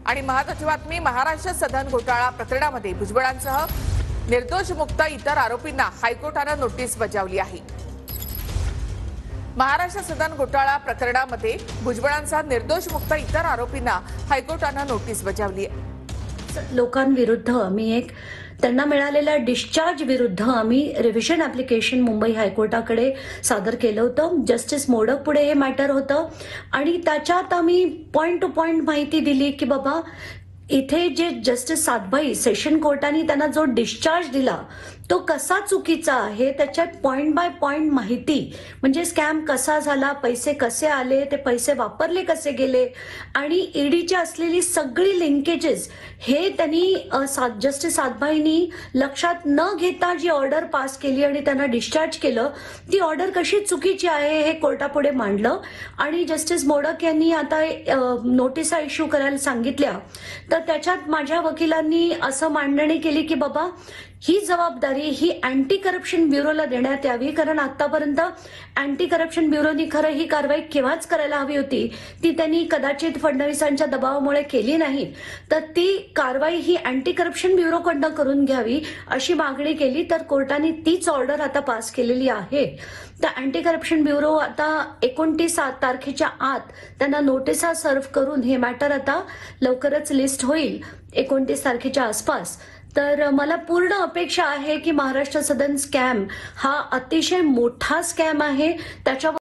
आणि महत्त्वाची बातमी, महाराष्ट्र सदन घोटाळा प्रकरणामध्ये भुजबळांसह निर्दोष मुक्त इतर आरोपींना हायकोर्टाने नोटीस बजावली आहे। महाराष्ट्र सदन घोटाळा प्रकरणामध्ये भुजबळांसह निर्दोष मुक्त इतर आरोपींना हायकोर्टाने नोटीस बजावली आहे। लोकांविरुद्ध आम्ही त्यांना मिळालेल्या डिस्चार्ज विरुद्ध आम्ही रिव्हिजन ॲप्लिकेशन मुंबई हायकोर्टाकडे सादर केलं होतं। जस्टिस मोडक पुढे हे मॅटर होतं आणि त्याच्यात आम्ही पॉइंट टू पॉइंट माहिती दिली की बाबा इथे जे जस्टिस सातभाई सेशन कोर्टाने त्यांना जो डिस्चार्ज दिला तो कसा चुकीचा आहे, त्याच्यात पॉइंट बाय पॉइंट माहिती, म्हणजे स्कॅम कसा झाला, पैसे कसे आले, ते पैसे वापरले कसे गेले आणि ईडीची असलेली सगळी लिंकेजेस हे त्यांनी जस्टिस सातभाईंनी लक्षात न घेता जी ऑर्डर पास केली आणि त्यांना डिस्चार्ज केलं, ती ऑर्डर कशी चुकीची आहे हे कोर्टापुढे मांडलं आणि जस्टिस मोडक यांनी आता नोटिसा इश्यू करायला सांगितल्या। तर त्याच्यात माझ्या वकिलांनी असं मांडणी केली की बाबा ही जबाबदारी ही अँटी करप्शन ब्युरोला देण्यात यावी, कारण आतापर्यंत अँटी करप्शन ब्युरोनी खरं ही कारवाई केव्हाच करायला हवी होती, ती त्यांनी कदाचित फडणवीसांच्या दबावामुळे केली नाही, तर ती कारवाई ही अँटी करप्शन ब्युरोकडनं करून घ्यावी अशी मागणी केली। तर कोर्टाने तीच ऑर्डर आता पास केलेली आहे। तर अँटी करप्शन ब्युरो आता 29 तारखेच्या आत त्यांना नोटिसा सर्व्ह करून हे मॅटर आता लवकरच लिस्ट होईल 29 तारखेच्या आसपास। तर मला पूर्ण अपेक्षा आहे की महाराष्ट्र सदन स्कॅम हा अतिशय मोठा स्कॅम आहे, त्याच्या